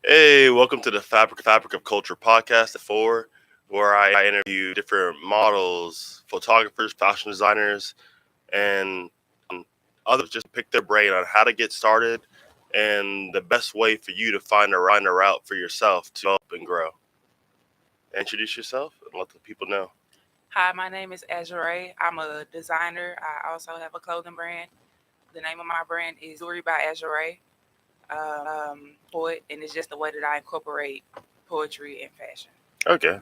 Hey, welcome to the Fabric of Culture podcast where I interview different models, photographers, fashion designers, and others just pick their brain on how to get started and the best way for you to find a route for yourself to develop and grow. Introduce yourself and let the people know. Hi, my name is Azure. I'm a designer. I also have a clothing brand. The name of my brand is Zuri by Azure. Poet, and it's just the way that I incorporate poetry and fashion. Okay.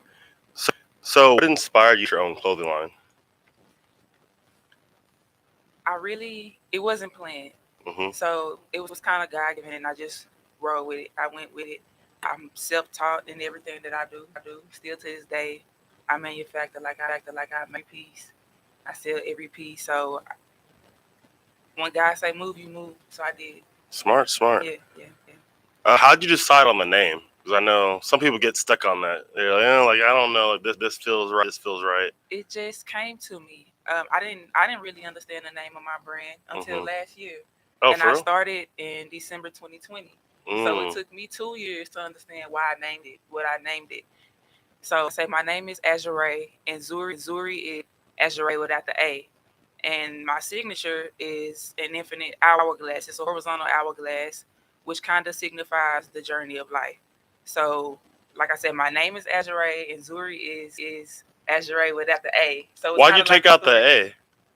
So what inspired you to your own clothing line? It wasn't planned. Mm-hmm. So it was kind of God given, and I just rolled with it. I went with it. I'm self taught in everything that I do. Still to this day. I manufacture like I make a piece. I sell every piece. So when God say move, you move. So I did. Smart. Yeah. How'd you decide on the name? Because I know some people get stuck on that. They're like, I don't know, this feels right. This feels right. It just came to me. I didn't really understand the name of my brand until Mm-hmm. last year, Oh, and for I real? started in December 2020. So it took me 2 years to understand why I named it what I named it. So say my name is Azure, and Zuri is Azure without the A, and my signature is an infinite hourglass. It's a horizontal hourglass, which kind of signifies the journey of life. So, like I said, my name is Azure, and Zuri is Azure without the A. So it's Why'd kind you of like take a out the story,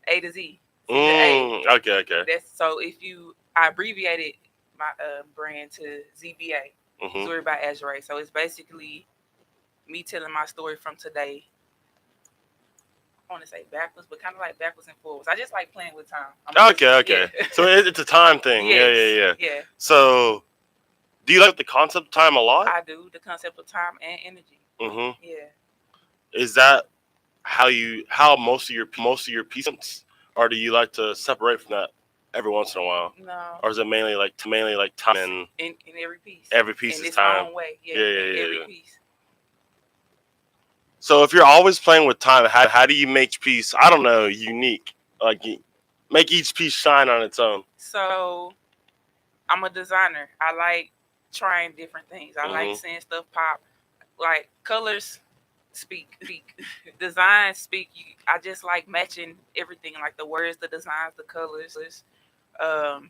A? A to Z, Z to A. Okay. That's so if you I abbreviated my brand to ZBA, Mm-hmm. Zuri by Azure. So it's basically me telling my story from today. I want to say backwards, but kind of like backwards and forwards. I just like playing with time. Okay. Yeah. So it's a time thing. Yes, Yeah. yeah. So, do you like the concept of time a lot? I do the concept of time and energy. Mm-hmm. Yeah. Is that how most of your pieces, or do you like to separate from that every once in a while, No. or is it mainly like time and In every piece. every piece In is its time? own way. Yeah. In every Yeah. piece. So if you're always playing with time, how do you make each piece, I don't know, unique? Like make each piece shine on its own. So I'm a designer. I like trying different things. I like Mm-hmm. seeing stuff pop. Like colors speak. Designs speak. I just like matching everything, like the words, the designs, the colors. Um,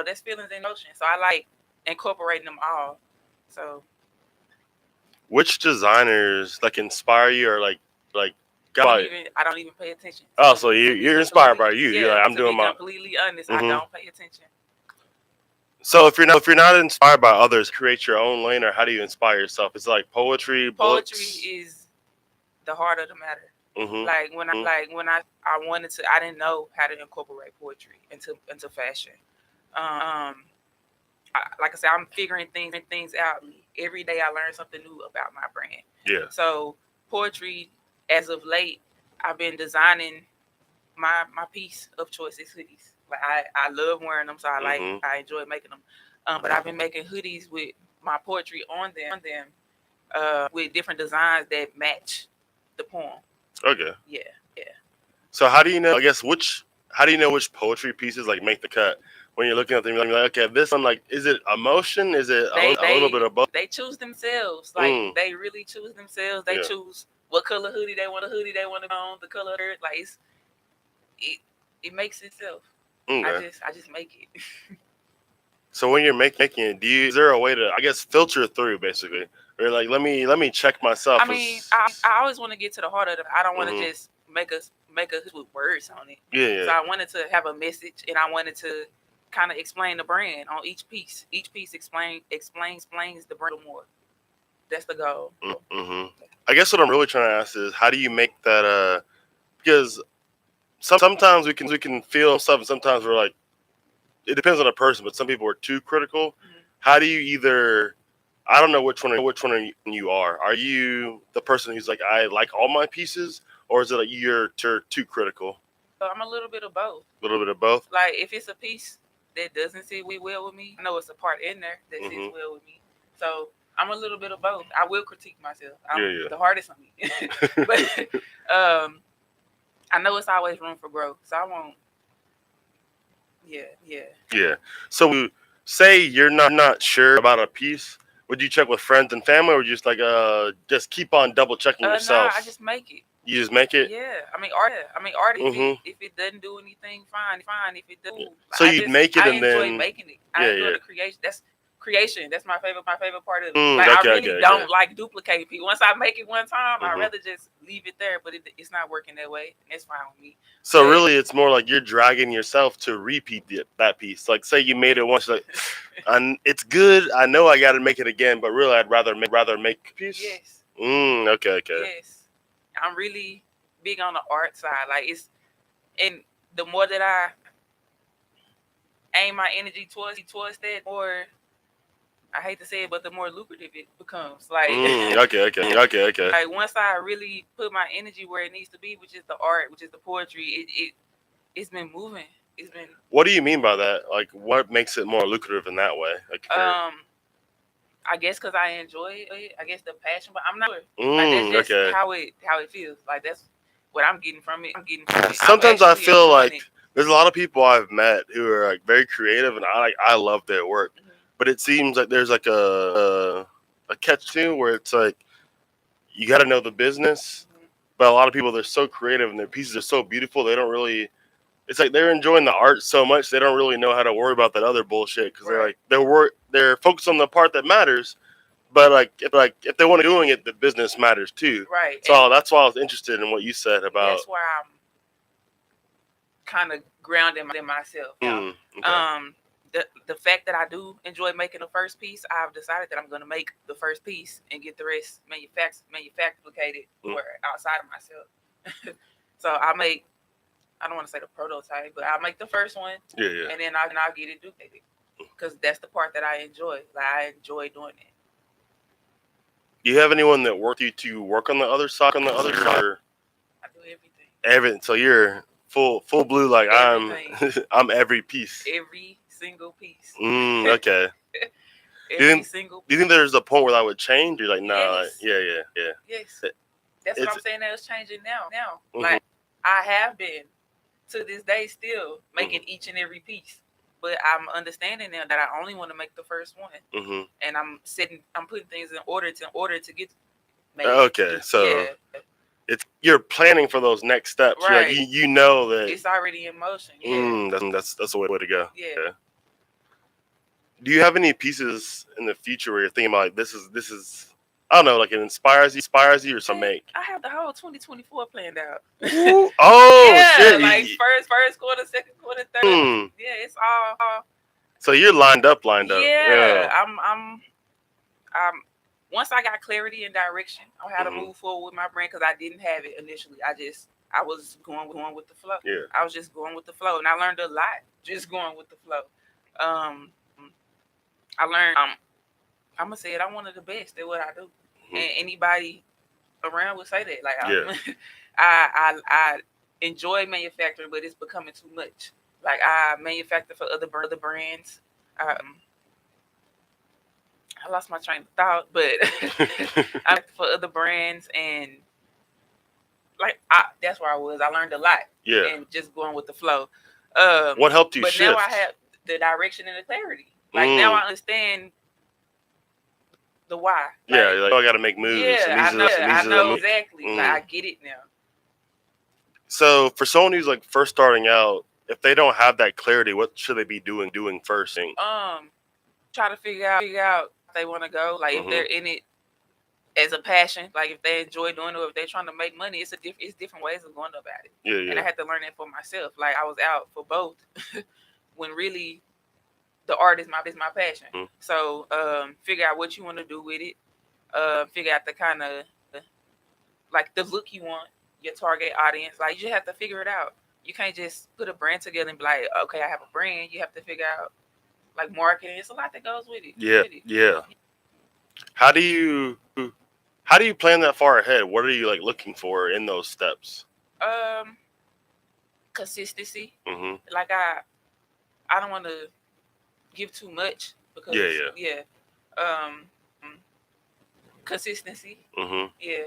that's feelings in motion. So I like incorporating them all. So Which designers like inspire you or like got I don't even pay attention. Oh, so you're inspired by you. You're Yeah. like, I'm To be doing my. completely honest, I Mm-hmm. don't pay attention. So if you're not inspired by others, create your own lane, or how do you inspire yourself? It's like poetry, Poetry books. is the heart of the matter. Mm-hmm. Like when I wanted to, I didn't know how to incorporate poetry into fashion. Like I said, I'm figuring things out every day. I learn something new about my brand. Yeah. So poetry, as of late, I've been designing my piece of choice is hoodies. Like I love wearing them, so Mm-hmm. I enjoy making them. But I've been making hoodies with my poetry on them, with different designs that match the poem. Okay. Yeah, yeah. So how do you know? I guess how do you know which poetry pieces like make the cut when you're looking at them? You're like, okay, this one, like, is it emotion? Is it a little bit of both? They choose themselves. Like they really choose themselves. They Yeah. choose what color hoodie they want to on, the color shirt. Like it it makes itself. Okay. I just make it. So when you're making it, is there a way to, I guess, filter through basically, or like let me check myself? I mean, I always want to get to the heart of it. I don't want to Mhm. just make us with words on it. Yeah. So I wanted to have a message, and I wanted to kind of explain the brand on each piece. Each piece explains the brand more. That's the goal. Mm-hmm. I guess what I'm really trying to ask is, how do you make that? Because sometimes we can feel stuff, and sometimes we're like, it depends on the person, but some people are too critical. Mhm. How do you either? I don't know which one you are. Are you the person who's like, I like all my pieces, or is it like you're too critical? So I'm a little bit of both. A little bit of both. Like if it's a piece that doesn't sit well with me, I know it's a part in there that sits Mm-hmm. well with me. So I'm a little bit of both. I will critique myself. Yeah. The hardest on me, but I know it's always room for growth. So I won't. Yeah. Yeah. So say you're not sure about a piece, would you check with friends and family, or just like just keep on double checking yourself? Nah, I just make it. You just make it. Yeah, I mean art. Mhm. If it doesn't do anything, fine. If it do, Yeah. like, So you'd make it I and enjoy then making it. I enjoy yeah. the creation. That's creation. That's my favorite part of it. Like I Okay, really don't like duplicating people. Once I make it one time, I'd rather just leave it there. But it's not working that way, and it's fine with me. So But really, it's more like you're dragging yourself to repeat that piece. Like, say you made it once, like, and it's good. I know I got to make it again, but really, I'd rather make a piece. yes, Okay. yes, I'm really big on the art side. Like and the more that I aim my energy towards that, more I hate to say it, but the more lucrative it becomes. Like Okay. like once I really put my energy where it needs to be, which is the art, which is the poetry, it's been moving. It's been. What do you mean by that? Like, what makes it more lucrative in that way? Like, I guess because I enjoy it. I guess the passion, but I'm not sure. Like that's just how it feels. Like that's what I'm getting from it. Sometimes I feel like there's a lot of people I've met who are like very creative, and I love their work. Mm-hmm. But it seems like there's like a catch too, where it's like you got to know the business, mm-hmm. but a lot of people, they're so creative and their pieces are so beautiful, they don't really. It's like they're enjoying the art so much they don't really know how to worry about that other bullshit, because they're focused on the part that matters. But if they want to doing it, the business matters too. Right. So that's why I was interested in what you said about. That's why I'm kind of grounding myself. Okay. The fact that I do enjoy making the first piece, I've decided that I'm going to make the first piece and get the rest manufactured or outside of myself. So I don't want to say the prototype, but I'll make the first one. Yeah. And then I'll get it duplicated, because that's the part that I enjoy. Like I enjoy doing it. Do you have anyone that worked you to work on the other side? Or? I do everything. Everything. So you're full blue. Like everything. I'm every piece. Every single piece. Okay. Single piece. Do you think there's a point where that would change? You're like, nah. Yes. Yeah. Yes. That's what I'm saying. That it's changing now. Mm-hmm. Like I have been to this day still making each and every piece. But I'm understanding now that I only want to make the first one, and I'm putting things in order to get made. Okay, so you're planning for those next steps, right? Like, you know that it's already in motion. Yeah, that's the way to go. Yeah. Do you have any pieces in the future where you're thinking about, like, this is I don't know, like it inspires you or some make? I have the whole 2024 planned out. Oh, yeah, shit. Like first quarter, second quarter, third. Yeah, it's all. So you're lined up. Yeah. I'm. Once I got clarity and direction on how to move forward with my brand, because I didn't have it initially. I was going with the flow. Yeah. I was just going with the flow, and I learned a lot just going with the flow. I learned. I'm gonna say it. I'm one of the best at what I do, and anybody around would say that. Like, I enjoy manufacturing, but it's becoming too much. Like I manufacture for other brands. I lost my train of thought, but I for other brands, and like that's where I was. I learned a lot. Yeah, and just going with the flow. What helped you shift? Now I have the direction and the clarity. Like now I understand the why. Like, yeah, like, I got to make moves. Yeah, I know exactly. Like I get it now. So for someone who's like first starting out, if they don't have that clarity, what should they be doing first? Try to figure out if they want to go. Like if they're in it as a passion, like if they enjoy doing it, or if they're trying to make money, it's different ways of going about it. Yeah. And I had to learn that for myself. Like I was out for both, when really the art is my passion. So figure out what you want to do with it. Figure out the kind of like the look you want, your target audience. Like you just have to figure it out. You can't just put a brand together and be like, okay, I have a brand. You have to figure out like marketing. It's a lot that goes with it. Yeah. How do you plan that far ahead? What are you like looking for in those steps? Consistency. Like I don't want to give too much because consistency. Yeah.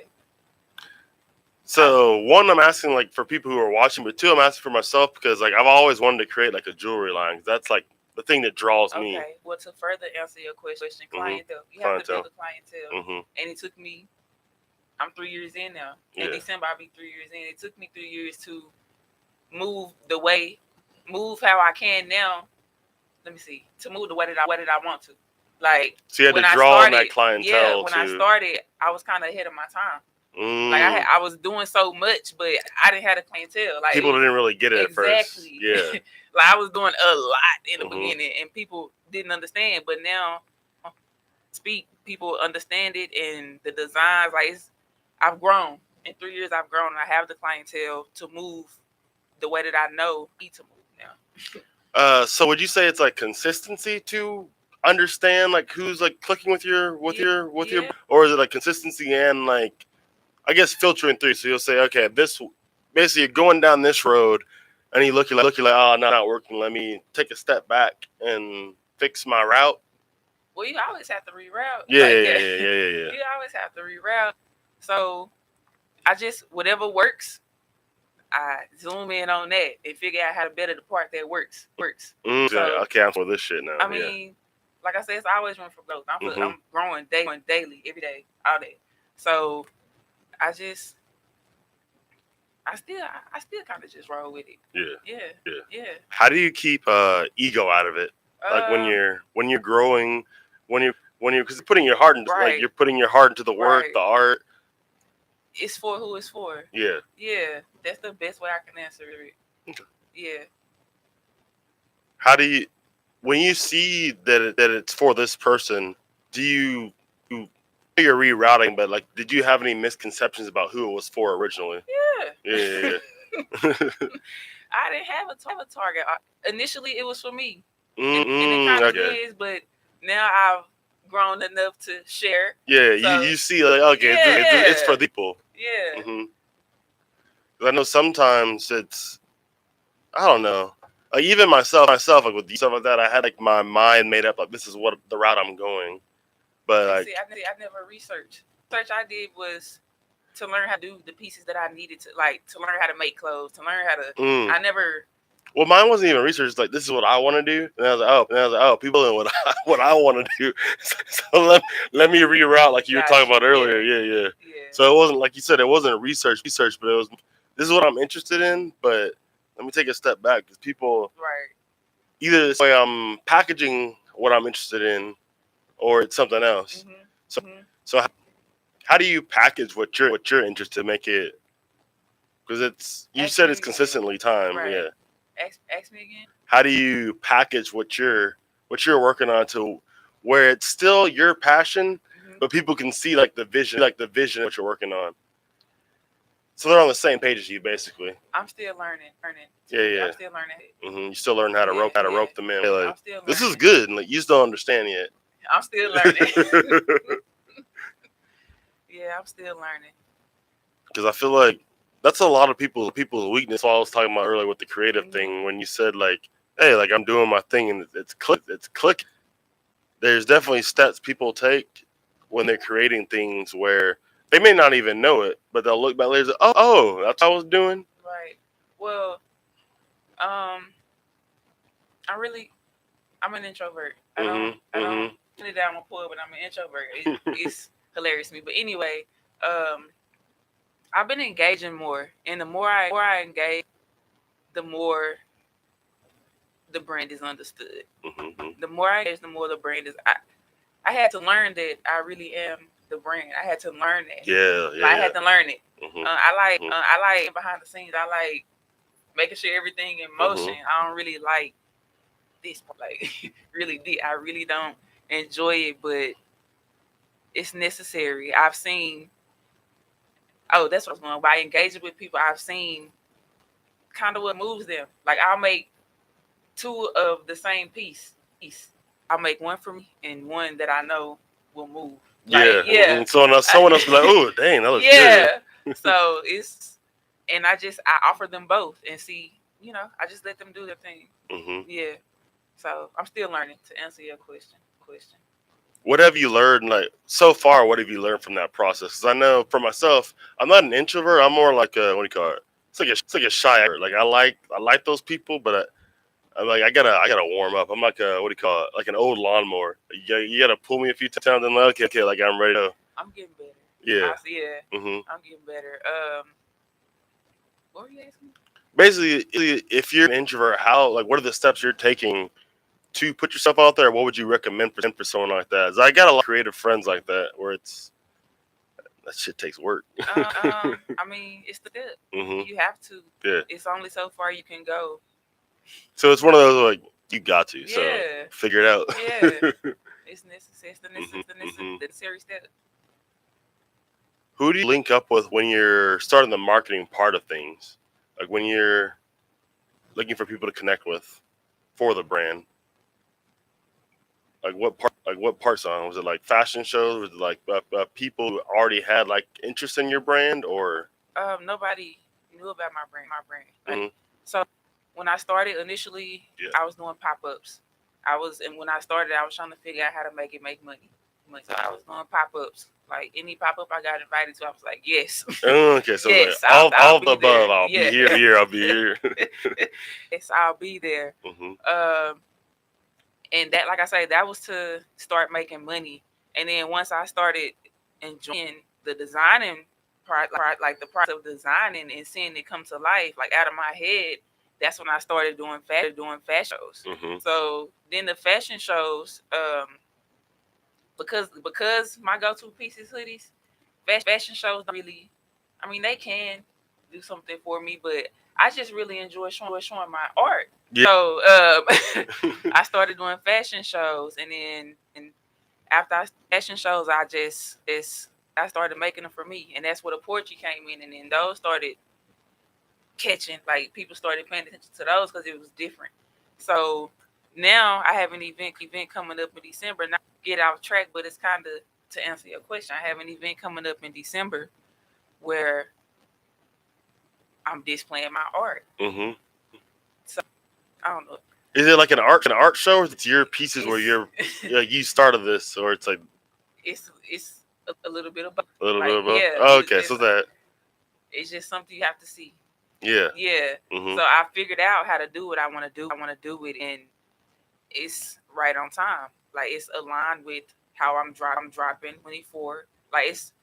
So one, I'm asking like for people who are watching, but two, I'm asking for myself because like I've always wanted to create like a jewelry line. That's like the thing that draws me. Okay. Well, to further answer your question, clientele. You have to Clientele. build a clientele, and it took me. I'm 3 years in now. In December, I'll be 3 years in. It took me 3 years to move how I can now. Let me see. To move the way that I want to. Like, so you had to draw on that clientele. Yeah, when I started, I was kind of ahead of my time. Like I was doing so much, but I didn't have a clientele. Like people didn't really get it at first. Yeah. Like I was doing a lot in the beginning, and people didn't understand. But now, people understand it, and the designs. Like I've grown in 3 years. I've grown, and I have the clientele to move the way that I know need to move now. So would you say it's like consistency to understand like who's like clicking with your or is it like consistency and like I guess filtering through? So you'll say, okay, this basically you're going down this road, and you look, you're like, oh, not working. Let me take a step back and fix my route. Well, you always have to reroute. Yeah. You always have to reroute. So I just whatever works, I zoom in on that and figure out how to better the part that works. So, okay, I'm for this shit now. I mean, like I said, it's always room for growth. I'm growing daily, every day, all day. So I still kind of just roll with it. Yeah. How do you keep ego out of it? Like when you're growing, when you're because you're putting your heart into like you're putting your heart into the work, the art. It's for who it's for. Yeah. Yeah, that's the best way I can answer it. Okay. Yeah. How do you, when you see that it's for this person, do you you're rerouting, but like, did you have any misconceptions about who it was for originally? Yeah. I didn't have a target. Initially, it was for me, and it kind of is, but now I've grown enough to share. Yeah, so, you see, like, okay, it's for people. Yeah. I know sometimes it's, I don't know. Like even myself, like with stuff like that, I had like my mind made up, like this is what the route I'm going. But like, see, I never researched. The research I did was to learn how to do the pieces that I needed to, like to learn how to make clothes, to learn how to. I never. Well, mine wasn't even research. Like this is what I want to do, and I was like, oh, people doing what I want to do. So let me reroute, like you were talking about earlier. Yeah. So it wasn't like you said, it wasn't research, but it was this is what I'm interested in. But let me take a step back because people either this way I'm packaging what I'm interested in, or it's something else. So how do you package what you're interested in, make it? Because it's you said it's consistently time. Yeah. Ask me again. How do you package what you're working on to where it's still your passion, but people can see like the vision of what you're working on. So they're on the same page as you, basically. I'm still learning. Yeah. I'm still learning. You still learn how to rope them in. Like, I'm still learning. This is good, and like you just don't understand yet. I'm still learning. Yeah, I'm still learning. Because I feel like that's a lot of people's weakness. What I was talking about earlier with the creative thing, when you said like, "Hey, like I'm doing my thing and it's click." There's definitely steps people take when they're creating things where they may not even know it, but they'll look back later. Oh, that's what I was doing. Right. Well, I'm an introvert. I don't put it down my poor, but I'm an introvert. It's hilarious to me. But anyway, I've been engaging more, and the more I engage, the more the brand is understood. The more I engage, the more the brand is. I had to learn that I really am the brand. I had to learn that. Yeah. I had to learn it. I like behind the scenes. I like making sure everything in motion. I don't really like this, like really deep. I really don't enjoy it, but it's necessary. I've seen. Oh, that's what I was going. By engaging with people, I've seen kind of what moves them. Like I'll make two of the same piece. I'll make one for me and one that I know will move. Like, yeah. Someone else be like, "Oh, dang, that looks good." So it's, and I offer them both and see. I just let them do their thing. Yeah. So I'm still learning to answer your question. What have you learned, like, so far? What have you learned from that process? Because I know for myself, I'm not an introvert. I'm more like a, what do you call it? It's like a shy. Like I like those people, but I'm like, I gotta warm up. I'm like a, what do you call it? Like an old lawnmower. You gotta pull me a few times and like, okay, like I'm ready to. I'm getting better. Yeah. Yeah. I'm getting better. What were you asking? Basically, if you're an introvert, what are the steps you're taking to put yourself out there? What would you recommend for someone like that? 'Cause I got a lot of creative friends like that where that shit takes work. I mean, it's the step. You have to. Yeah. It's only so far you can go. So it's one of those like you got to. So Yeah. figure it out. Yeah. It's necessary. It's the necessary step. Who do you link up with when you're starting the marketing part of things? Like when you're looking for people to connect with for the brand. Like what parts on? Was it like fashion shows? Was it like people who already had like interest in your brand, or nobody knew about my brand. Like, so when I started initially, I was doing pop-ups. And when I started, I was trying to figure out how to make money. So I was doing pop-ups. Like any pop-up I got invited to, I was like, yes. Okay, so yes, like, all I'll the above. I'll be here. I'll be here. Yes, I'll be there. And that, like I say, that was to start making money. And then once I started enjoying the designing part, like the process of designing and seeing it come to life, like out of my head, that's when I started doing fashion shows. So then the fashion shows, because my go-to piece is hoodies, fashion shows don't really, I mean, they can do something for me, but I just really enjoy showing my art. Yeah. So I started doing fashion shows, and then after fashion shows, I started making them for me, and that's where the poetry came in, and then those started catching. Like people started paying attention to those because it was different. So now I have an event coming up in December. Not to get off track, but it's kind of to answer your question. I have an event coming up in December where I'm displaying my art. So I don't know. Is it like an art show, or it's your pieces where you started this, or it's like it's a little bit of both. A little bit of both. Yeah. Oh, okay, so that it's just something you have to see. Yeah. Yeah. So I figured out how to do what I want to do. I want to do it, and it's right on time. Like it's aligned with how I'm dropping 24. Like it's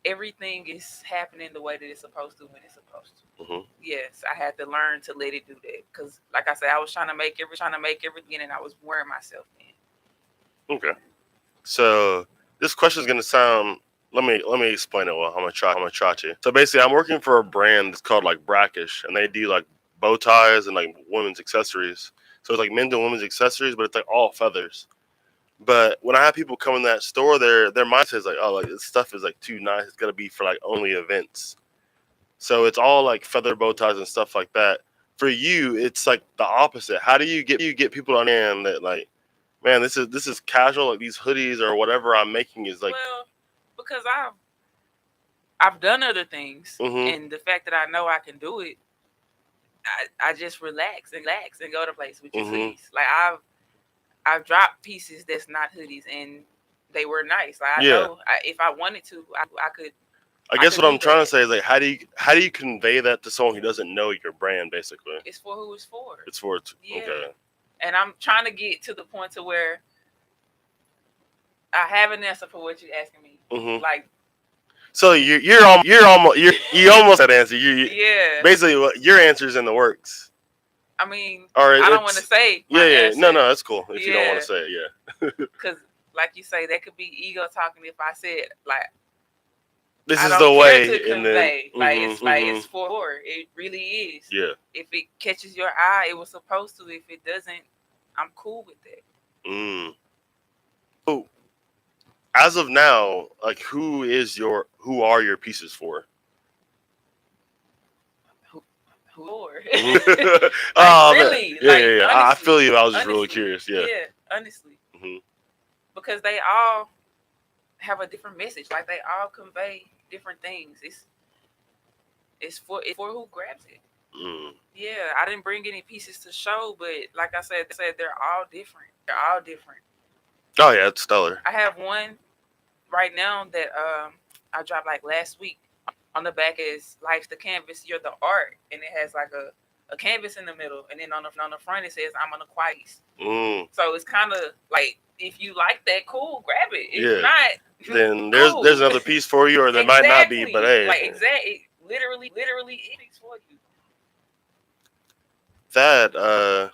everything is happening the way that it's supposed to when it's supposed to. Yes, I had to learn to let it do that because, like I said, I was trying to make everything, and I was wearing myself in. Okay. So this question is gonna sound. Let me explain it. Well, I'm gonna try to. So basically, I'm working for a brand that's called like Brackish, and they do like bow ties and like women's accessories. So it's like men's and women's accessories, but it's like all feathers. But when I have people come in that store, their mindset is like, oh, like this stuff is like too nice. It's gonna be for like only events. So it's all like feather bow ties and stuff like that. For you, it's like the opposite. How do you get people to understand that like, man, this is casual. Like these hoodies or whatever I'm making is like. Well, because I've done other things, and the fact that I know I can do it, I just relax and go to place with your hoodies. Like I've dropped pieces that's not hoodies, and they were nice. Like I know if I wanted to, I could. I guess what I'm trying to say is like, how do you convey that to someone who doesn't know your brand? Basically, it's for who it's for. It's for okay. And I'm trying to get to the point to where I have an answer for what you're asking me. Like, so you almost had answer. Yeah. Basically, your answer's in the works. I mean, I don't want to say. Answer. No, that's cool. If you don't want to say it, yeah. Because, like you say, that could be ego talking. If I said like. This is the way, to convey. It's for. It really is. Yeah. If it catches your eye, it was supposed to. If it doesn't, I'm cool with that. So, as of now, like, who are your pieces for? Who for? Really? Yeah. Honestly, I feel you. I was just really curious. Yeah. Yeah. Honestly. Because they all have a different message. Like they all convey different things. It's for who grabs it. Yeah, I didn't bring any pieces to show, but like I said, they're all different. Oh yeah, it's stellar. I have one right now that I dropped like last week. On the back is "Life's the canvas, you're the art," and it has like a canvas in the middle, and then on the front it says I'm an Aquarius. Mm. So it's kind of like, if you like that, cool, grab it. If not, then cool. there's another piece for you, or there might not be. But hey, like exactly, literally, it is for you. That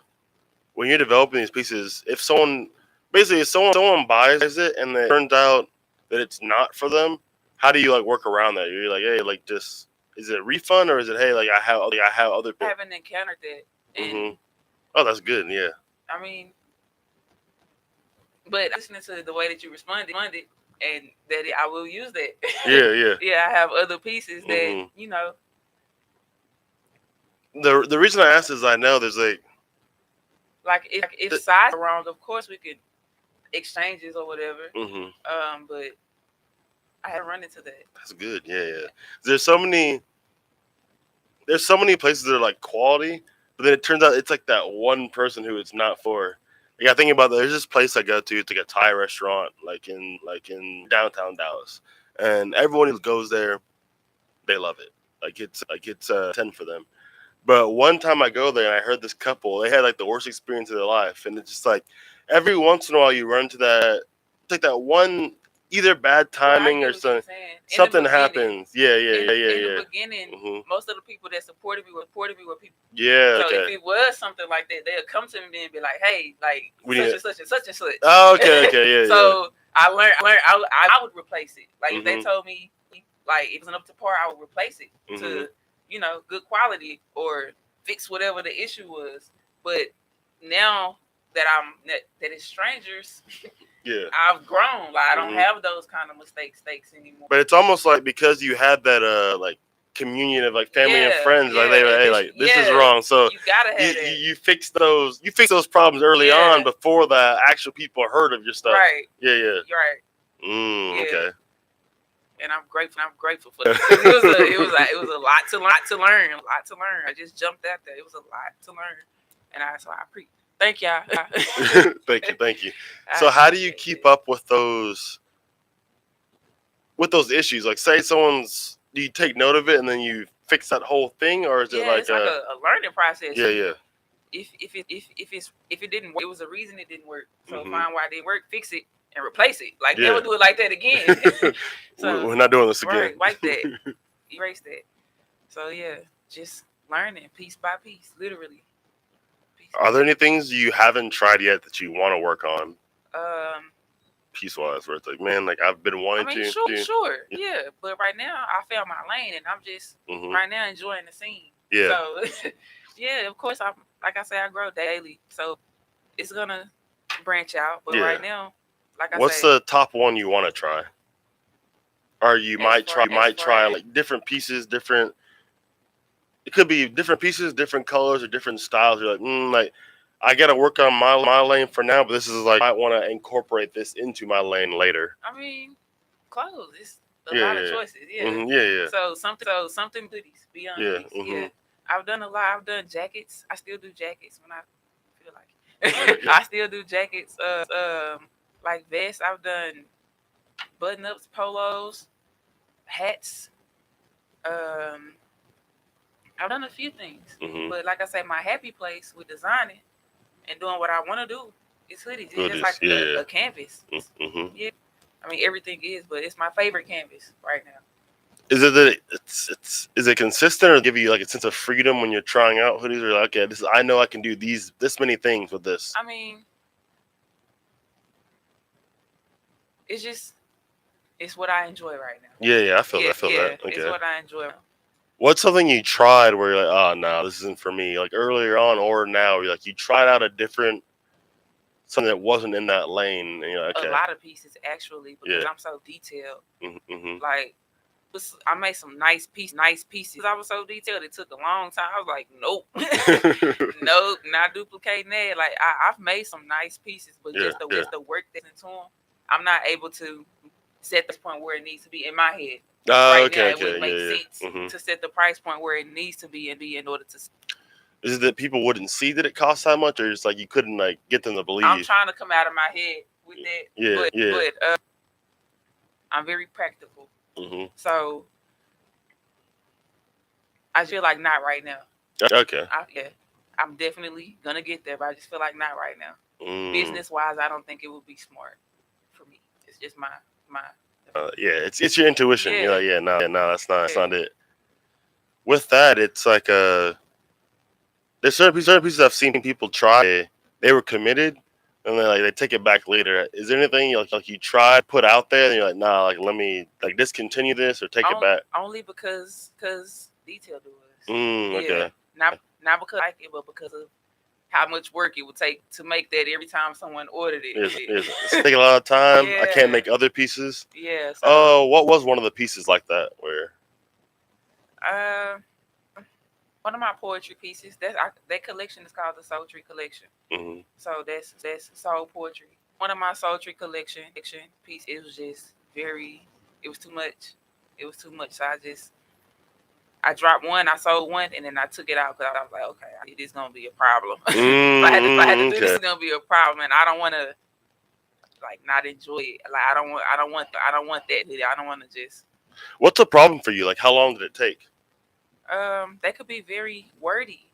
when you're developing these pieces, if someone buys it and it turns out that it's not for them, how do you like work around that? You're like, hey, like, just, is it a refund, or is it, hey, like I have other people? I haven't encountered that. And oh, that's good. Yeah. I mean, but listening to the way that you responded, and that I will use that. Yeah. Yeah, I have other pieces that The reason I asked is I know there's like if size are wrong, of course we could exchanges or whatever. But I haven't run into that. That's good. Yeah. There's so many places that are like quality, but then it turns out it's like that one person who it's not for. Yeah, thinking about that, there's this place I go to. It's like a Thai restaurant, like in downtown Dallas, and everyone who goes there, they love it. Like it's 10 for them. But one time I go there and I heard this couple, they had like the worst experience of their life, and it's just like every once in a while you run to that, it's like that one, either bad timing or something happens. Yeah. In the beginning, most of the people that supported me were people. Yeah. So if it was something like that, they'll come to me and be like, "Hey, like such and such and such." Oh, okay, yeah. So I learned. I would replace it. Like if they told me, like it wasn't up to par, I would replace it to good quality or fix whatever the issue was. But now that that it's strangers. Yeah, I've grown. Like I don't have those kind of mistakes anymore. But it's almost like because you had that like communion of like family and friends, like they were, hey, like this is wrong. So you gotta have you fix those problems early on before the actual people heard of your stuff. Right. Yeah. You're right. Okay. And I'm grateful for that. It was a lot to learn. I just jumped out there. It was a lot to learn, and I appreciate. Thank y'all. Thank you. So how do you keep up with those issues? Like, say do you take note of it and then you fix that whole thing, or is it like it's like a learning process? Yeah. If it didn't work, it was a reason it didn't work. So find why it didn't work, fix it, and replace it. Like never do it like that again. So we're not doing this again. Right, wipe that, erase that. So just learning piece by piece, literally. Are there any things you haven't tried yet that you want to work on? Piece-wise, where it's like, man, like I've been wanting to. Sure. Yeah. But right now, I found my lane, and I'm just right now enjoying the scene. Yeah. So, of course, like I say, I grow daily, so it's gonna branch out. But right now, like I say, what's the top one you want to try? Or you might try like different pieces, different. It could be different pieces, different colors, or different styles. You're like, I got to work on my lane for now, but this is like, I want to incorporate this into my lane later. I mean, clothes. It's a lot of choices. Yeah. Yeah. So something hoodies, be honest. Yeah. I've done a lot. I've done jackets. I still do jackets when I feel like it. I still do jackets. Like vests. I've done button-ups, polos, hats. I've done a few things, but like I say, my happy place with designing and doing what I want to do is hoodies. It's just like a canvas. Yeah, I mean everything is, but it's my favorite canvas right now. Is it that is it consistent, or give you like a sense of freedom when you're trying out hoodies? Or like, okay, I know I can do this many things with this. I mean, it's what I enjoy right now. Yeah, I feel that. Okay. It's what I enjoy. What's something you tried where you're like, oh no, this isn't for me? Like earlier on or now, you're like, you tried out something that wasn't in that lane. And you're like, okay. A lot of pieces actually, because I'm so detailed. Like, I made some nice pieces. I was so detailed, it took a long time. I was like, nope, nope, not duplicating that. Like, I've made some nice pieces, but just the work that's into them, I'm not able to set the point where it needs to be in my head. Now, it would make sense to set the price point where it needs to be in order to. Is it that people wouldn't see that it costs that much, or just like you couldn't like get them to believe? I'm trying to come out of my head with that. But I'm very practical. So I feel like not right now. Okay. I'm definitely gonna get there, but I just feel like not right now. Business wise, I don't think it would be smart for me. It's just my. Yeah, it's your intuition. Yeah. You're like, no, that's not it. With that, it's like there's certain pieces I've seen people try. They were committed, and then they take it back later. Is there anything like you tried put out there, and you're like, nah, like let me discontinue this or take it back? Only because detail do us. Okay. Not because I like it, but because of how much work it would take to make that every time someone ordered it. It's taking a lot of time. Yeah. I can't make other pieces. Yeah. So, what was one of the pieces like that? Where? One of my poetry pieces. That collection is called the Sultry Collection. Mm-hmm. So that's soul poetry. One of my Sultry collection piece. It was just it was too much. So I dropped one, I sold one, and then I took it out because I was like, okay, it is gonna be a problem. If I had to do this, it's gonna be a problem, and I don't want to not enjoy it. Like I don't want that. I don't want to just. What's the problem for you? Like, how long did it take? They could be very wordy.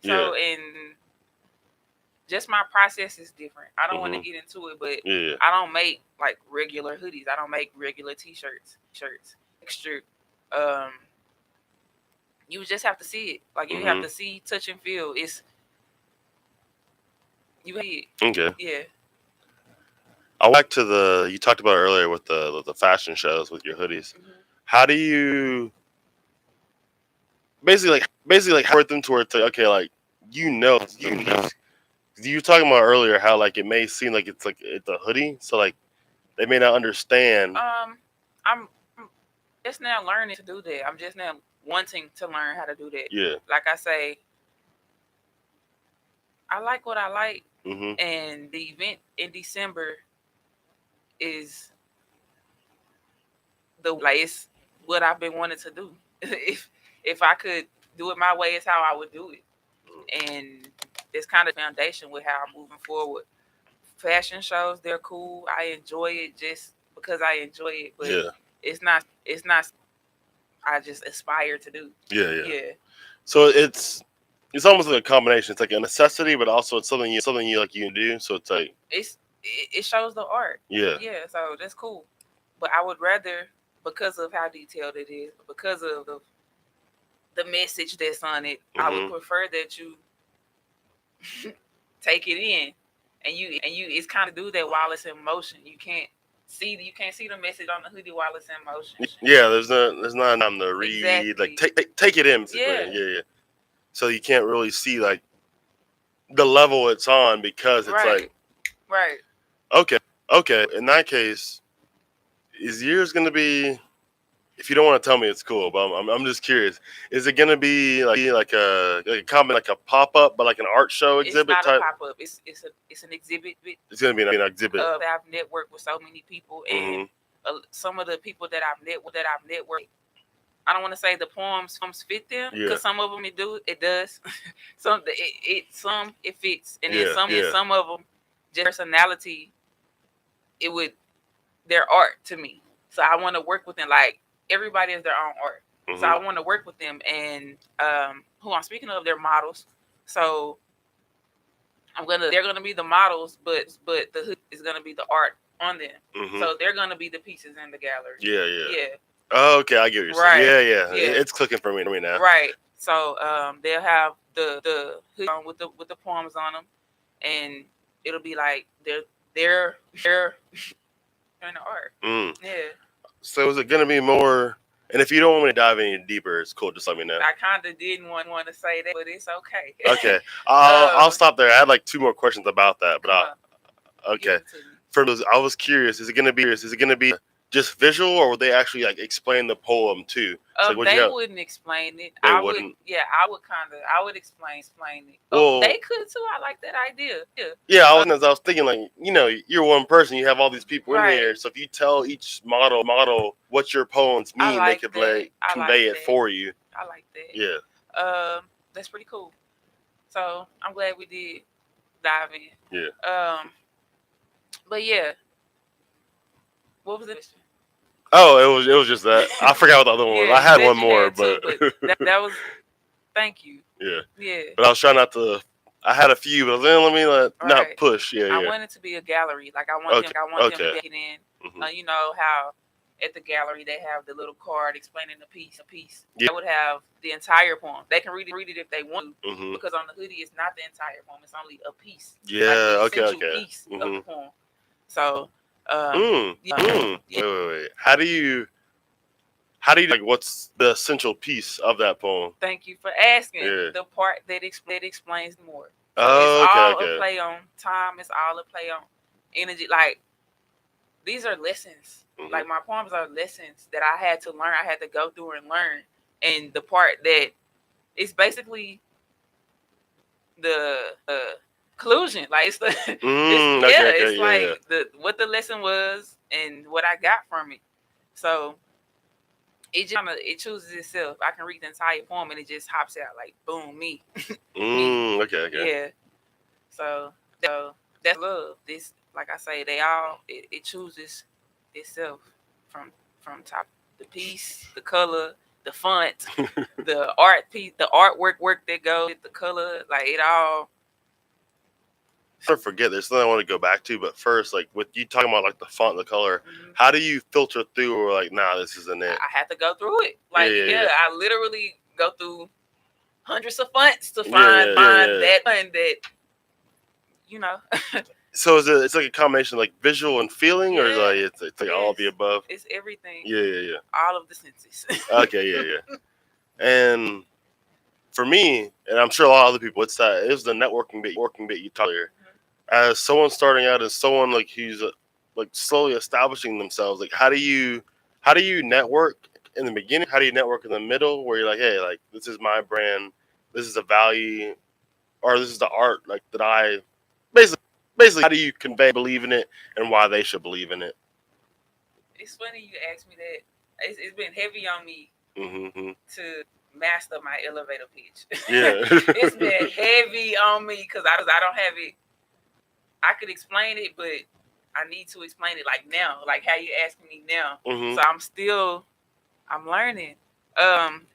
So and just my process is different. I don't want to get into it, but I don't make regular hoodies. I don't make regular t-shirts. Extra. You just have to see it. You have to see, touch, and feel. You see it. Okay. Yeah. I went back to you talked about earlier with the fashion shows with your hoodies. Mm-hmm. How do you basically convert them to where it's okay, you were talking about earlier how it may seem like it's a hoodie, so they may not understand. I'm just now learning to do that. I'm just now wanting to learn how to do that. Yeah. Like I say, I like what I like, mm-hmm. and the event in December is it's what I've been wanting to do. If I could do it my way, it's how I would do it. And it's kind of foundation with how I'm moving forward. Fashion shows, they're cool. I enjoy it just because I enjoy it, but it's not I just aspire to do. Yeah. So it's almost like a combination. It's like a necessity, but also it's something you you do. So it's like it shows the art. Yeah. Yeah. So that's cool. But I would rather, because of how detailed it is, because of the message that's on it, I would prefer that you take it in, and you it's kind of do that while it's in motion. You can't see the message on the hoodie while it's in motion. Yeah, there's not time to read. Exactly. Take it in. Yeah. So you can't really see the level it's on because it's right. Okay. In that case, is yours gonna be? If you don't want to tell me, it's cool. But I'm just curious. Is it gonna be like a pop up, but like an art show exhibit type? It's not a pop up. It's an exhibit. It's gonna be an exhibit. I've networked with so many people, and some of the people that I've networked. I don't want to say the poems fit them because some of them it does. Some it fits, and then some of them just personality. They're art to me. So I want to work with them. Everybody has their own art. So I want to work with them, and who I'm speaking of, they're models. So they're gonna be the models, but the hood is gonna be the art on them. So they're gonna be the pieces in the gallery. Yeah. Oh, okay, I get what you're saying. Yeah. It's clicking for me now. Right. So they'll have the hood on with the poems on them, and it'll be like they're in the art. Yeah. So is it gonna be more? And if you don't want me to dive any deeper, it's cool. Just let me know. I kind of didn't want to say that, but it's okay. Okay, I'll stop there. I had 2 more questions about that, but okay. For those, I was curious. Is it gonna be just visual, or would they actually explain the poem too? They wouldn't explain it. They wouldn't. I would explain it. Well, they could too. I like that idea. Yeah, I was thinking you're one person. You have all these people in here. So if you tell each model what your poems mean, they could convey it for you. I like that. Yeah. That's pretty cool. So I'm glad we did dive in. Yeah. But yeah. What was the question? Oh, it was just that. I forgot what the other one was. I had one more, but that was. Thank you. Yeah. But I was trying not to. I had a few, but then let me not push. Yeah. I want it to be a gallery. Like I want them to get in. Mm-hmm. You know how at the gallery they have the little card explaining the piece. Yeah. I would have the entire poem. They can read it if they want to, Mm-hmm. because on the hoodie it's not the entire poem. It's only a piece. Yeah. Like the Okay. essential piece of the poem. So. Wait. How do you like? What's the essential piece of that poem? Thank you for asking. Yeah. The part that explains more. So Oh, it's all okay. a play on time. It's all a play on energy. Like these are lessons. Mm-hmm. Like my poems are lessons that I had to learn. I had to go through and learn. And the part that it's basically the conclusion. Like it's the what the lesson was and what I got from it. So it chooses itself. I can read the entire poem and it just hops out like boom, me. Me. Okay. Yeah. So that's love. This, like I say, it chooses itself from top. The piece, the color, the font, the art piece, the artwork that goes with the color, like it all. I forget. There's something I want to go back to, but first, like with you talking about like the font, the color, how do you filter through or like, nah, this isn't it? I have to go through it. Like I literally go through hundreds of fonts to find that one that, you know. So it's like a combination of like visual and feeling, or is it's like all of the above? It's everything. Yeah. All of the senses. Okay, yeah. And for me, and I'm sure a lot of other people, it was the networking bit you talked earlier. As someone starting out, as someone like who's like slowly establishing themselves, like how do you network in the beginning? How do you network in the middle, where you're like, hey, like this is my brand, this is a value, or this is the art, like that I basically how do you convey believe in it and why they should believe in it? It's funny you asked me that. It's been heavy on me to master my elevator pitch. Yeah. It's been heavy on me because I don't have it. I could explain it, but I need to explain it like now, like how you asking me now. So I'm learning.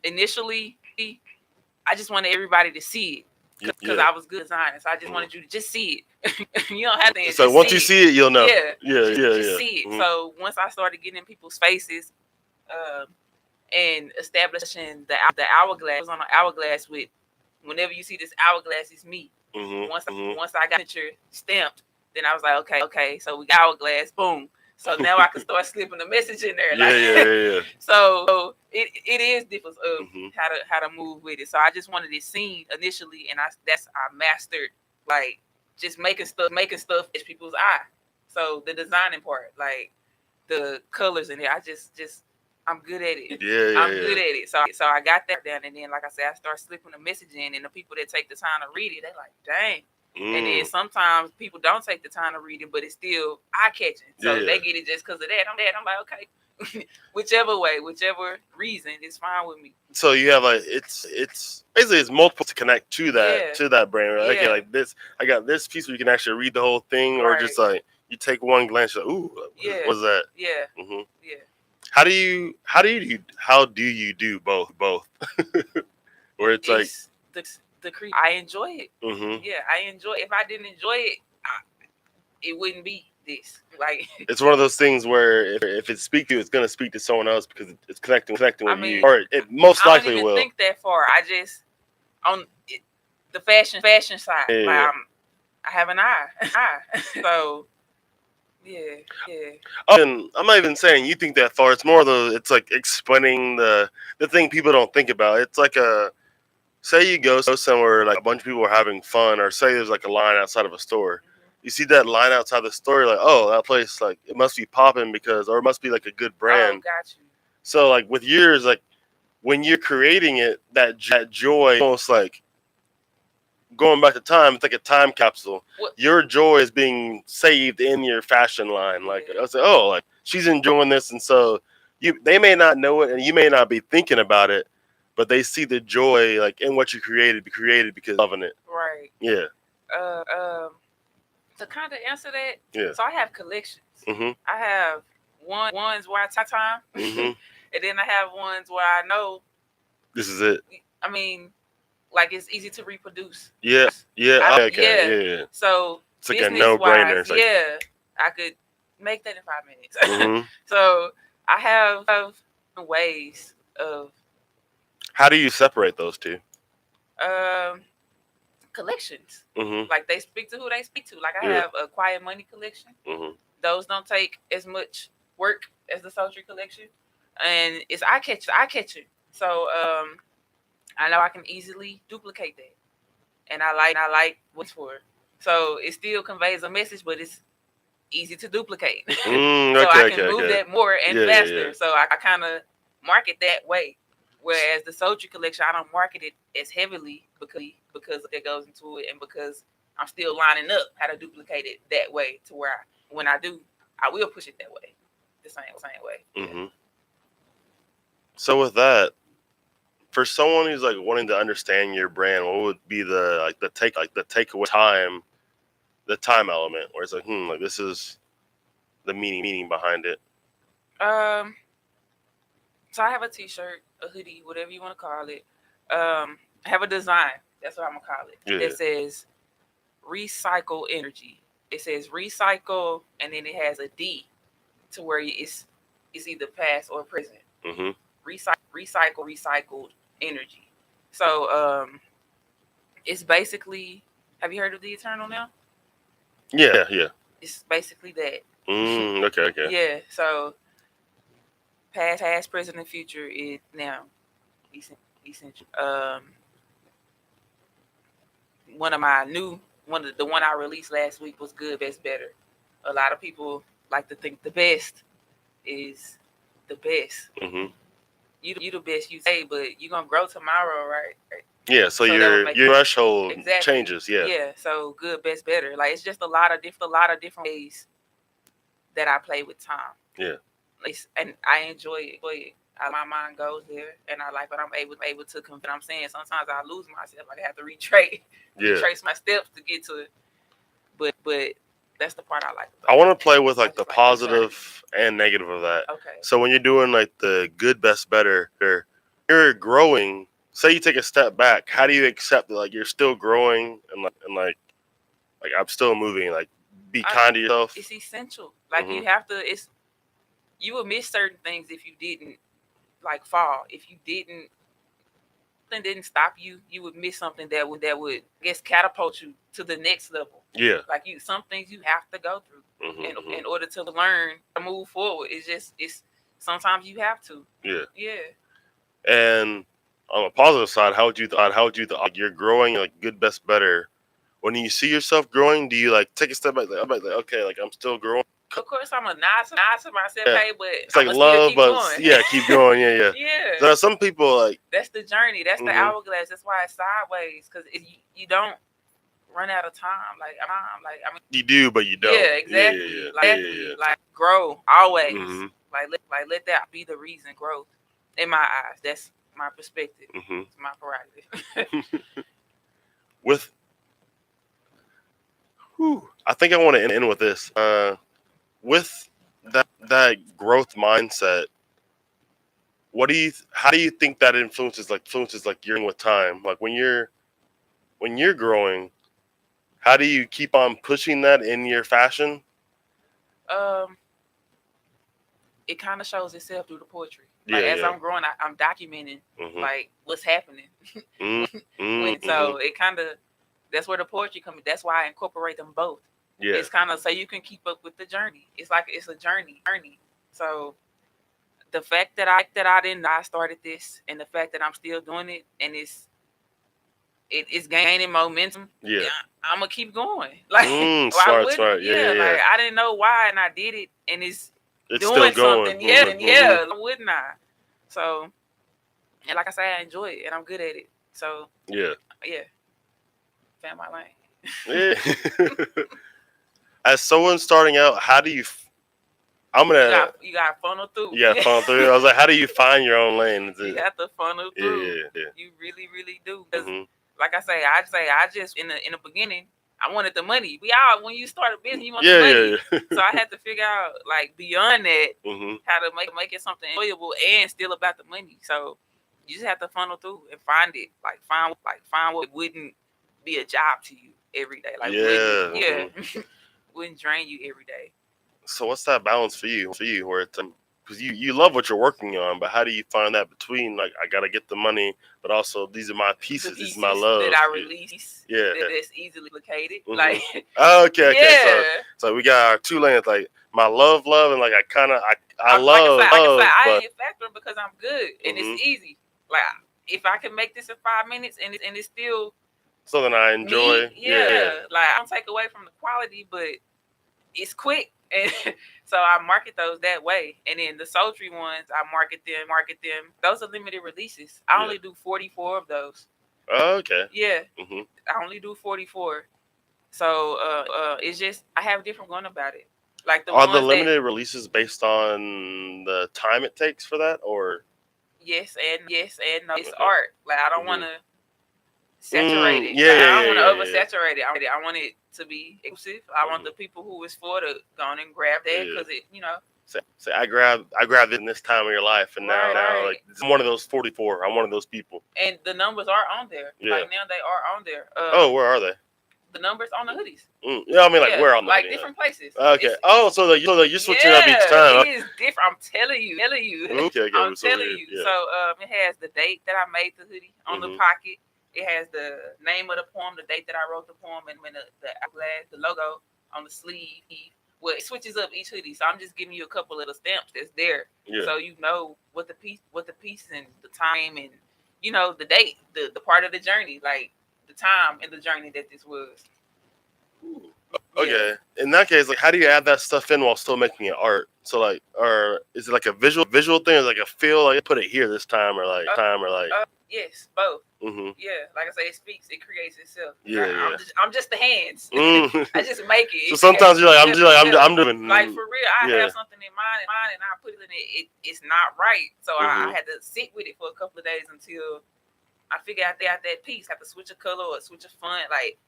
Initially, I just wanted everybody to see it because I was good designer. So I just wanted you to just see it. You don't have to. So once you see it, you'll know. Just see it. So once I started getting in people's faces, and establishing the hourglass, I was on an hourglass with. Whenever you see this hourglass, it's me. Once I got your stamped, then I was like, okay, so we got hourglass, boom. So now I can start slipping the message in there. Yeah. So it is different of how to move with it. So I just wanted it seen initially, and I mastered like just making stuff catch people's eye. So the designing part, like the colors in it, I'm good at it. I'm good at it. So I got that down, and then like I said, I start slipping the message in, and the people that take the time to read it, they're like, dang. And then sometimes people don't take the time to read it, but it's still eye catching. So they get it just because of that. I'm like, okay, whichever reason, it's fine with me. So you have like it's basically it's multiple to connect to that brand. Right? Okay, like this, I got this piece where you can actually read the whole thing, or just like you take one glance, like, ooh, what's that? Yeah. Yeah. How do you do both? Where it's like I enjoy it. Yeah, I enjoy it. If I didn't enjoy it, it wouldn't be this. Like it's one of those things where if it speaks to you, it's gonna speak to someone else because it's connecting with you, or it most likely will. I don't even think that far. I just on the fashion side. Like I have an eye. So. Yeah. And I'm not even saying you think that far. It's more it's like explaining the thing people don't think about. It's like say you go somewhere like a bunch of people are having fun, or say there's like a line outside of a store. You see that line outside the store, you're like, oh, that place, like it must be popping or it must be like a good brand. Oh, got you. So like with yours, like when you're creating it, that joy, almost like going back to time, it's like a time capsule. Your joy is being saved in your fashion line. Like I say, oh, like she's enjoying this, and so they may not know it, and you may not be thinking about it, but they see the joy like in what you created because of loving it. Right. Yeah. To kind of answer that, yeah. So I have collections. I have ones where I take time, and then I have ones where I know this is it. I mean, like it's easy to reproduce. Yeah. Yeah. Yeah. So It's like a business no-brainer. wise, yeah, I could make that in 5 minutes. Mm-hmm. So I have ways of How do you separate those two? collections. Mm-hmm. Like they speak to who they speak to. Like I Yeah. have a quiet money collection. Mm-hmm. Those don't take as much work as the sultry collection, and it's eye catcher. So I know I can easily duplicate that, and I like what's for. So it still conveys a message, but it's easy to duplicate. So I can move that more and faster. So I kind of market that way. Whereas the sultry collection, I don't market it as heavily because that goes into it, and because I'm still lining up how to duplicate it that way to where when I do, I will push it that way, the same way. Mm-hmm. So with that, for someone who's like wanting to understand your brand, what would be the takeaway the time element where it's like this is the meaning behind it. So I have a T-shirt, a hoodie, whatever you want to call it. I have a design. That's what I'm gonna call it. Yeah. It says recycle energy. It says recycle, and then it has a D to where it's either past or present. Mm-hmm. Recycled energy. So it's basically. Have you heard of the Eternal now? Yeah. It's basically that. Okay. Yeah. So past, present, and future is now essential. One of the one I released last week was good, best, better. A lot of people like to think the best is the best. Mm-hmm. You the best you say, but you're gonna grow tomorrow, right? Yeah, so your threshold changes. Yeah. Yeah. So good, best, better. Like it's just a lot of different ways that I play with time. Yeah. And I enjoy it. My mind goes there, and I like, but I'm able to convey. I'm saying sometimes I lose myself. Like I have to retrace my steps to get to it. But that's the part I like. I want to play with like the positive and negative of that. Okay. So when you're doing like the good, best, better, you're growing. Say you take a step back. How do you accept that like you're still growing and like I'm still moving? Like be kind to yourself. It's essential. Like you have to. You would miss certain things if you didn't like fall. If you didn't stop you, you would miss something that would I guess catapult you to the next level. Yeah. Like some things you have to go through in order to learn to move forward. It's sometimes you have to. Yeah. Yeah. And on the positive side, how would you like you're growing like good, best, better? When you see yourself growing, do you like take a step back? Like, okay, like I'm still growing. Of course, I'm a nod to myself, hey, but it's like love, but going. Keep going, yeah. Yeah. So some people like that's the journey. That's the hourglass. That's why it's sideways, because you don't run out of time. Like I mean, you do, but you don't. Yeah, exactly. Like grow always. Like let that be the reason growth. In my eyes, that's my perspective. It's my prerogative. I think I want to end with this. With that growth mindset, how do you think that influences you're with time? Like when you're growing, how do you keep on pushing that in your fashion? It kind of shows itself through the poetry. Like as I'm growing, I'm documenting like what's happening. So it kind of, that's where the poetry comes. That's why I incorporate them both. Yeah. It's kind of so you can keep up with the journey. It's like it's a journey. So the fact that I started this, and the fact that I'm still doing it, and it's gaining momentum. Yeah, I'm gonna keep going. Like smart. Yeah. Like I didn't know why, and I did it, and it's still doing going. Something. Yeah. Wouldn't I? So, and like I say, I enjoy it, and I'm good at it. So yeah. Found my lane. Yeah. As someone starting out, how do you? You got funnel through. Yeah, funnel through. I was like, how do you find your own lane? You have to funnel through. Yeah. You really, really do. Because, like I say, I just in the beginning, I wanted the money. When you start a business, you want the money. Yeah. So I had to figure out like beyond that how to make it something enjoyable and still about the money. So You just have to funnel through and find it. Like find what wouldn't be a job to you every day. Like wouldn't drain you every day. So what's that balance for you? Where it's because you love what you're working on, but how do you find that between like I gotta get the money, but also these are my pieces, this is my love that I release. Yeah, that's easily located. Mm-hmm. Like okay. So we got our two lanes, like my love, and like I love, like I said, but I ain't factor because I'm good and it's easy. Like if I can make this in 5 minutes and it's still something I enjoy, like I don't take away from the quality, but it's quick. And so I market those that way. And then the sultry ones, I market them. Those are limited releases. I only do 44 of those. Oh, okay. Yeah. I only do 44. So it's just I have different going about it. Like are the limited releases based on the time it takes for that, or yes and no. It's art. Like I don't want to saturate it. I don't want to oversaturate it. I want it to be exclusive. I want the people who it's for to go on and grab that because it, Say I grabbed it in this time of your life, and now like I'm one of those 44. I'm one of those people. And the numbers are on there. Like now they are on there. Where are they? The numbers on the hoodies. Yeah, I mean like where on the like different places. Okay. So you're switching up each time. It is different. I'm telling you. Okay. I'm telling you. Yeah. So it has the date that I made the hoodie on the pocket. It has the name of the poem, the date that I wrote the poem, and when the logo on the sleeve. Well, it switches up each hoodie, so I'm just giving you a couple of the stamps that's there, so you know what the piece and the time and the date, the part of the journey, like the time and the journey that this was. Ooh. Okay. In that case, like, how do you add that stuff in while still making it art? So, like, or is it like a visual thing, or like a feel, like put it here this time, or like yes, both. Yeah, like I say, it speaks, it creates itself. I'm just the hands. I just make it. So sometimes you're like, I'm doing. Like for real, I have something in mind, and I put it in it. It's not right, so I had to sit with it for a couple of days until I figure out that piece. Have to switch a color or switch a font. Like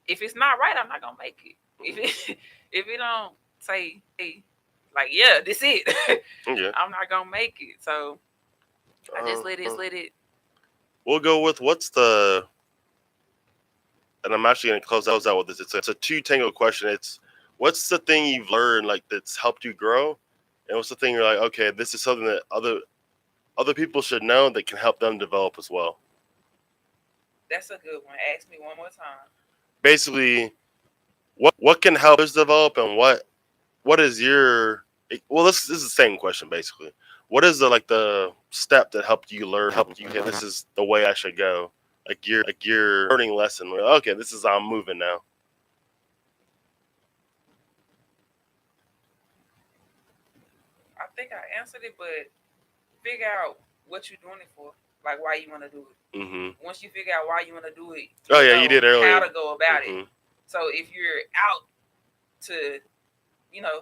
if it's not right, I'm not gonna make it. If it don't say like this it, I'm not gonna make it. So I just let it. We'll go with what's the, and I'm actually going to close out with this. It's a two-tangle question. It's what's the thing you've learned like that's helped you grow, and what's the thing you're like, okay, this is something that other people should know that can help them develop as well. That's a good one. Ask me one more time. Basically, what can help us develop, and what is your this is the same question basically. What is the step that helped you learn? Okay, this is the way I should go. Like your learning lesson. Okay, this is how I'm moving now. I think I answered it, but figure out what you're doing it for. Like why you want to do it. Once you figure out why you want to do it, you did earlier. How to go about it. So if you're out to,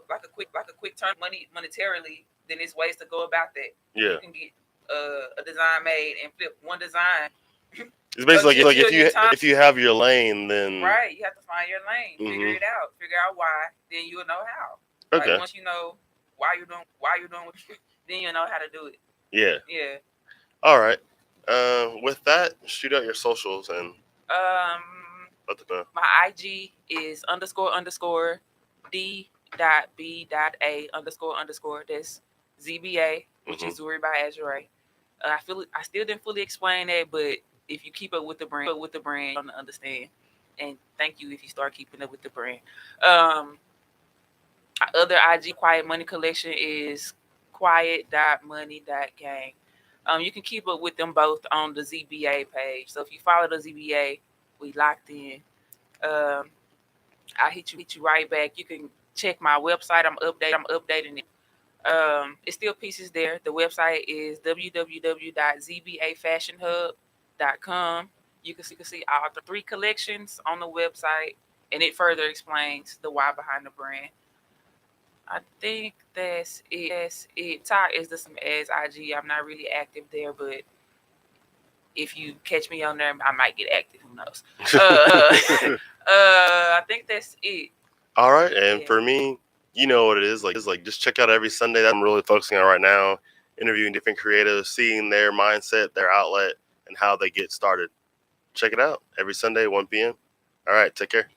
like a quick turn monetarily, then there's ways to go about that. Yeah. You can get a design made and flip one design. It's basically like if you have your lane, then you have to find your lane, figure it out, figure out why, then you'll know how. Okay. Like once you know why you're doing what you, then you'll know how to do it. Yeah. Yeah. All right. With that, shoot out your socials and my IG is __ d.b.a __ that's ZBA, which is Zuri by Azure. I still didn't fully explain that, but if you keep up with the brand, you're going to understand. And thank you if you start keeping up with the brand. Other IG Quiet Money collection is quiet.money.gang. You can keep up with them both on the ZBA page. So if you follow the ZBA, we locked in. I hit you right back. You can check my website. I'm updating it. It's still pieces there. The website is www.zbafashionhub.com. You can see all the 3 collections on the website, and it further explains the why behind the brand. I think that's it. TikTok is the same as IG. I'm not really active there, but if you catch me on there, I might get active. Who knows? I think that's it. All right, and for me, you know what it is. Like just check out every Sunday. That I'm really focusing on right now interviewing different creatives, seeing their mindset, their outlet, and how they get started. Check it out every Sunday, 1 p.m. All right, take care.